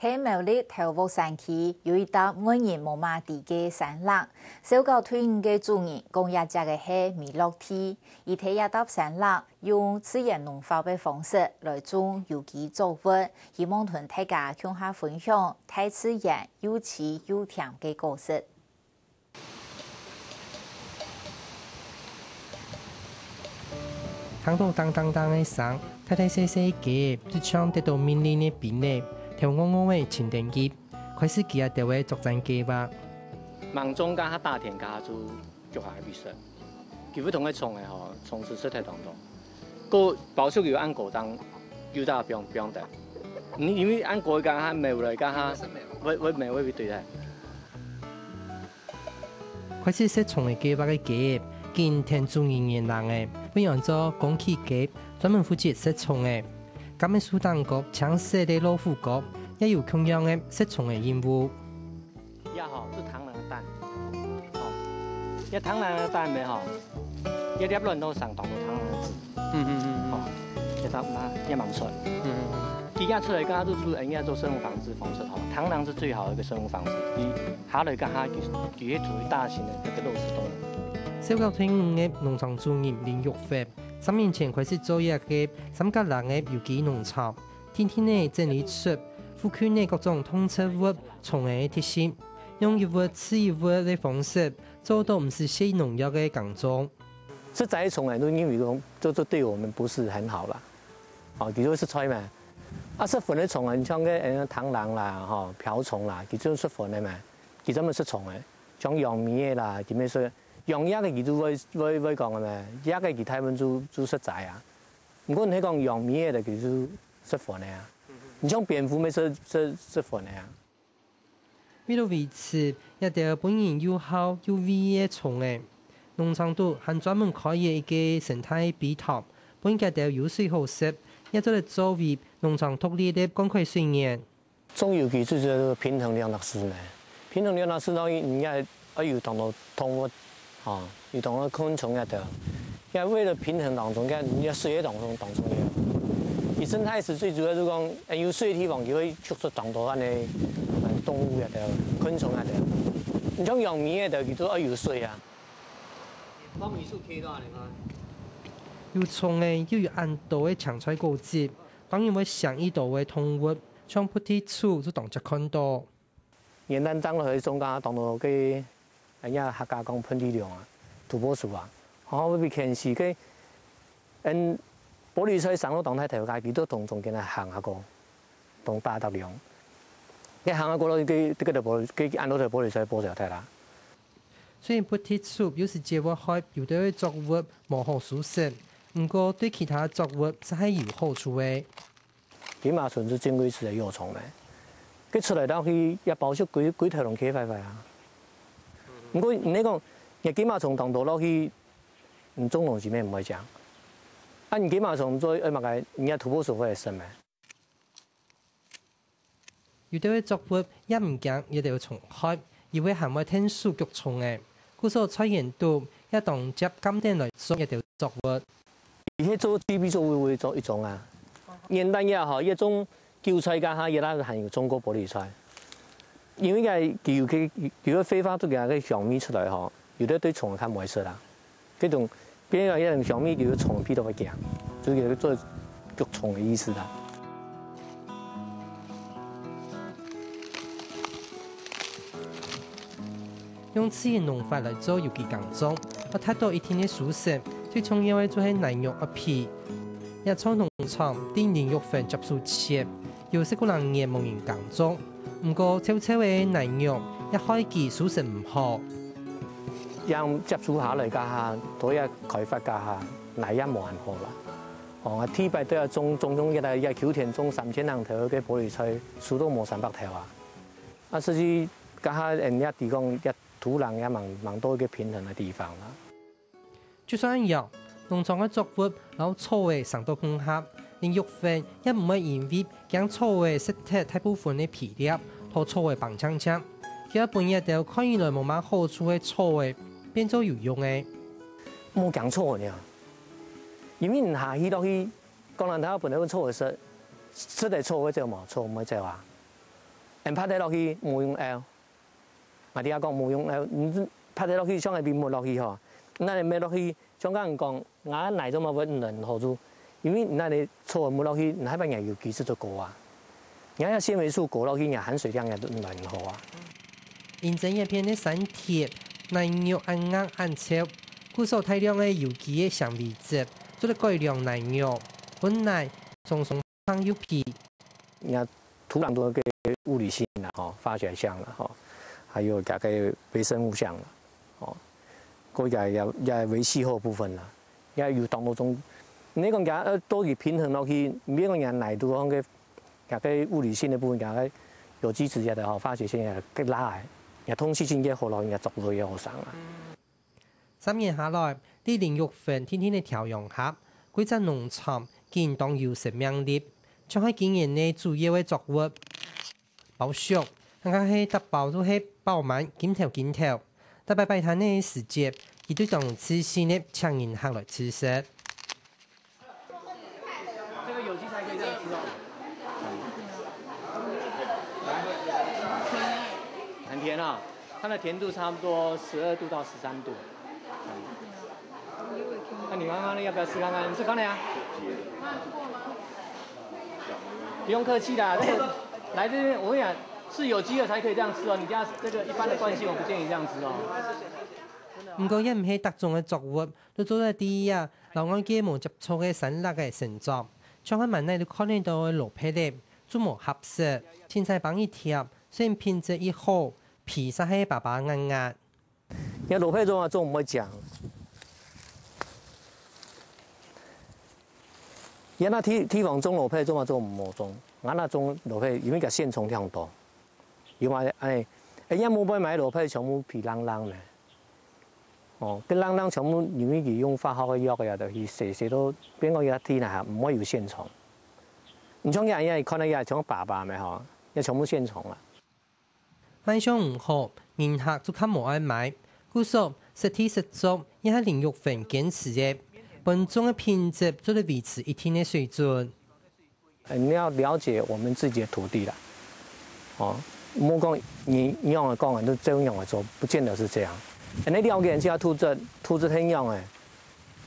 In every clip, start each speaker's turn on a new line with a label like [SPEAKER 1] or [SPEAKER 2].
[SPEAKER 1] 喺苗栗頭屋山區有一笪每年無馬地嘅山落，小到退伍嘅主人講也食嘅係米樂蒂，而睇一笪山落用自然農法嘅方式來種有機作物，希望同大家共下分享大自然又鮮又甜嘅果實。
[SPEAKER 2] 看到當嘅山，睇睇細細嘅，就像得到命令嘅邊咧。條我嘅前定業，開始佢也就會作戰計劃。
[SPEAKER 3] 忙中加下大田加做腳下比賽，佢不同嘅蟲嘅嗬，蟲是實體當中，個保守要按個當，要得不用得。你因為按個加下沒有來加下，會對待。
[SPEAKER 2] 開始識蟲嘅計劃嘅計，見田中人人嘅，不用做講起計，專門負責識蟲嘅。咁嘅蘇丹國、搶色嘅老虎國，也有同樣嘅識蟲嘅任務。
[SPEAKER 3] 也好，做螳螂嘅蛋，哦，一螳螂嘅蛋咪嗬，一粒卵都上當到螳螂嘅字。哦，一答嘛一盲出。佢家出嚟，家都做人家做生物防治方式嗬，螳螂是最好的一個生物防治。佢下來家下佢係屬於大型嘅一個肉食動物。
[SPEAKER 2] 小到退伍嘅農場主任林玉飛。3年前開始做一個3甲人嘅有機農場，天天呢整理出富區內各種通緝物、蟲嘅特性，用一物吃一物嘅方式，做到唔是寫農藥嘅工作。
[SPEAKER 3] 這仔蟲嚟都因為講，就對我們不是很好啦。哦，佢就是吹嘛。食粉嘅蟲啊，你像個螳螂啦、嗬瓢蟲啦，佢就是粉嘅嘛。佢專門食蟲嘅，像楊米嘅啦，點樣說？用一個佢都會講嘅咩？一個佢睇本做實在啊。唔過你講用米嘅佢就食粉嘅啊。你像蝙蝠咪食粉嘅啊。
[SPEAKER 2] 為了維持一條本然有效有味嘅蟲嘅，農場都還專門開一個生態比塔，本家條有水好食，也做嚟作為農場獨立的公開宣言。
[SPEAKER 3] 種有機就是平衡養樂師嘛，平衡養樂師當然人家要有同到動物。哦，有同個昆蟲一條，因為為了平衡當中，人家水嘅當中要。而生態是最主要就講，有水嘅地方就會出當多安嘅動物一條、昆蟲一條。你像養米嘅條，佢都要有水啊。花米樹溪多嚟講，
[SPEAKER 2] 有蟲嘅又有按道嘅搶菜果子，當然會想一道嘅動物，像菩提樹就當只看到。
[SPEAKER 3] 元旦長落去中間當到嘅。人家客家講噴地龍啊，土撥鼠啊，我被牽視嘅，玻璃菜上到當太頭街，佢都同中間嚟行下過，同大得量。一行下過咯，佢條玻璃，佢按到條玻璃菜玻就睇啦。
[SPEAKER 2] 雖然菩提樹有時接獲開，有啲作物無好舒適，不過對其他作物是係有好處嘅。
[SPEAKER 3] 金馬蟲是正規式嘅幼蟲咧，佢出嚟當佢一包出幾條龍企塊塊啊。唔過你講，日幾馬蟲當到落去，唔種農事咩唔會講。啊，日幾馬蟲再乜嘅，人家土撥鼠會生咩？
[SPEAKER 2] 有啲作物一唔驚，一定要重開，而會含有天數腳蟲嘅，故所採研到一當接金電來做一條作物。
[SPEAKER 3] 而且做 GP 做會做一種啊，元旦也好，一種韭菜家下亦拉含有中國玻璃菜。因為佢如果飛花都嘅啲小米出來嗬，有啲對蟲較唔會食啦。嗰種邊個一樣小米叫做蟲皮都會驚，所以佢做腳蟲嘅意思啦。
[SPEAKER 2] 用自然農法來做有機耕種，我睇到一天嘅舒適，最重要嘅就係內容一批。一廠農場電連育粉接觸切，有識個人嘅無人耕種。唔過，悄悄嘅內容一開機屬實唔好，
[SPEAKER 3] 讓接觸下嚟家下，都一開發家下，內一冇人好啦。哦，T 八都有種一九田種3000人頭嘅玻璃菜，樹都冇300條啊。啊，所以家下人家地講一土壤也蠻多嘅平衡嘅地方啦。
[SPEAKER 2] 就算一樣，農場嘅作物然後錯嘅上到空合。連育粉也唔會因為將錯嘅食體大部分嘅皮粒同錯嘅棒槍槍，佢一半一條看起來冇乜好處嘅錯嘅變做有用嘅。
[SPEAKER 3] 冇講錯嘅，因為唔下去落去，江南頭本來個錯嘅食係錯嘅就冇錯唔係就話，拍得落去无用 L， 嘛啲讲无用 L， 你拍得落去，像个面抹落去吼，那你抹落去，像讲讲，我奶做嘛会冷好处，因为那你错抹落去，你还把人有机质就过啊，你要纤维素过落去，人含水量也都冷好啊。
[SPEAKER 2] 认真一片的山铁，奶肉按硬按稠，古所大量的有机的纤维质，做了改良奶肉，本来松松胖又皮。
[SPEAKER 3] 你看土壤多个物理性啦，吼，化学项啦，吼，还有大概微生物项啦，哦，嗰也为气候部分啦，也有当中，你讲也多去平衡落去，唔免讲人奶度讲嘅，大概物理性的部分，大概有机质也得吼，化学性也给拉来，也通气性也好咯，也作物也好生啊。
[SPEAKER 2] 3年下來，啲連育粉天天嘅調養下，規則農場見當有生命力。將喺今年嘅主要嘅作物，包熟，更加係特包都係包滿檢頭，特別擺攤嘅時節，亦都當自信嘅搶人客來吃食。
[SPEAKER 3] 這個有機才可以這樣吃哦。很甜啊，它的甜度差不多12度到13度。那你剛剛要不要試看看？試看了呀？不用客氣啦，這個來這邊我跟你講，是有機的才可以這樣吃哦。你家這個一般的慣性，我不建議這樣吃哦。
[SPEAKER 2] 唔過，一唔係特種嘅作物，都做得啲啊，留安嘅無接觸嘅生辣嘅成作，將喺萬內都看得到嘅蘿蔔粒，做無合適，青菜幫一貼，雖然品質一好，皮實係白白硬硬。
[SPEAKER 3] 你蘿蔔種啊，種唔會講。而那地方種蘿蔔種啊種唔好種，我那種蘿蔔因為個線蟲量多，因為誒，人家冇買買蘿蔔全部皮啷啷嘅，哦，啲啷啷全部因為佢用化學嘅藥嘅，就去射到邊個嘢天啊，唔可以有線蟲。唔像人家看到嘢像白白嘅嗬，一全部線蟲啦。
[SPEAKER 2] 賣相唔好，人客就較無愛買，故所實體實做，亦係連育粉堅持嘅。本種的品質就得維持一定的水準。
[SPEAKER 3] 你要了解我們自己的土地啦，哦，唔好講你用的講都這樣來做，不見得是這樣。你了解人家土質很用嘅，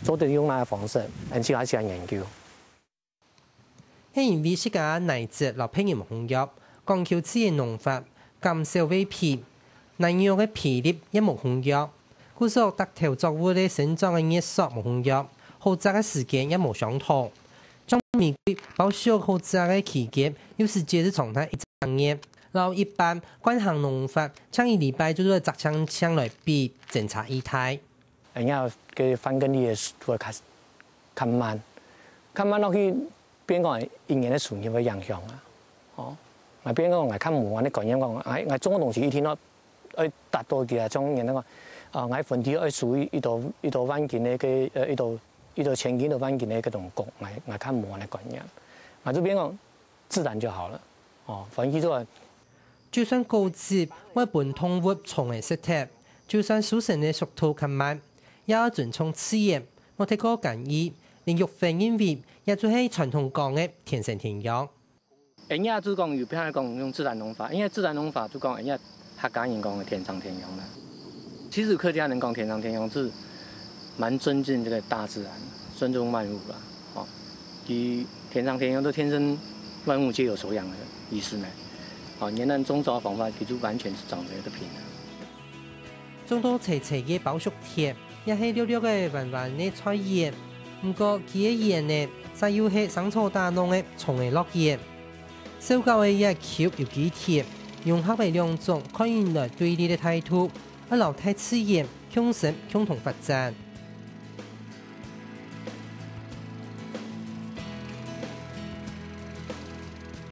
[SPEAKER 3] 做得用哪個方式，人家還是要研究。
[SPEAKER 2] 係因為世界奶質流偏鹽紅藥，講求自然農法，減少尾皮，奶肉嘅皮粒一無紅藥，故所特調作物嘅生長嘅熱素無紅藥。好摘嘅時間一無相同，將玫瑰包熟好摘嘅期間，有時節日狀態一整年。然後一般慣行農法，將一禮拜就做摘槍來比檢查儀態。
[SPEAKER 3] 人家嘅翻耕地嘅速度較慢落去，變講一年嘅樹葉會影響啊。哦，咪變講係較無按啲概念講，係種嘅東西一天都要達到嘅種人講，係分地要屬於一度環境嘅嘅一度前景的環境的嗰種國，我看無按嘅概念，我這邊講自然就好了。哦，反正做。
[SPEAKER 2] 就算高質或本動物蟲嘅食體，就算收成嘅速度較慢，也要尊重自然，冇太過干預。連育粉因為也就係傳統講嘅天生天養。
[SPEAKER 3] 人家就講有邊個講用自然農法，因為自然農法就講人家客家人講嘅天上天養啦。其實客家人講天上天養是蠻尊敬這個大自然，尊重萬物啦。哦，以天上天養都天生萬物皆有所養嘅意思呢。哦，原來種植方法其實完全是找這個平衡。
[SPEAKER 2] 種到齊齊嘅包熟鐵，也係溜溜嘅彎彎嘅菜葉。唔過佢嘅葉呢，實有係生草大農嘅蟲嘅落葉。收購嘅葉球有幾貼，用合為兩種，可以來對立嘅態度，一流太自然，共生共同發展。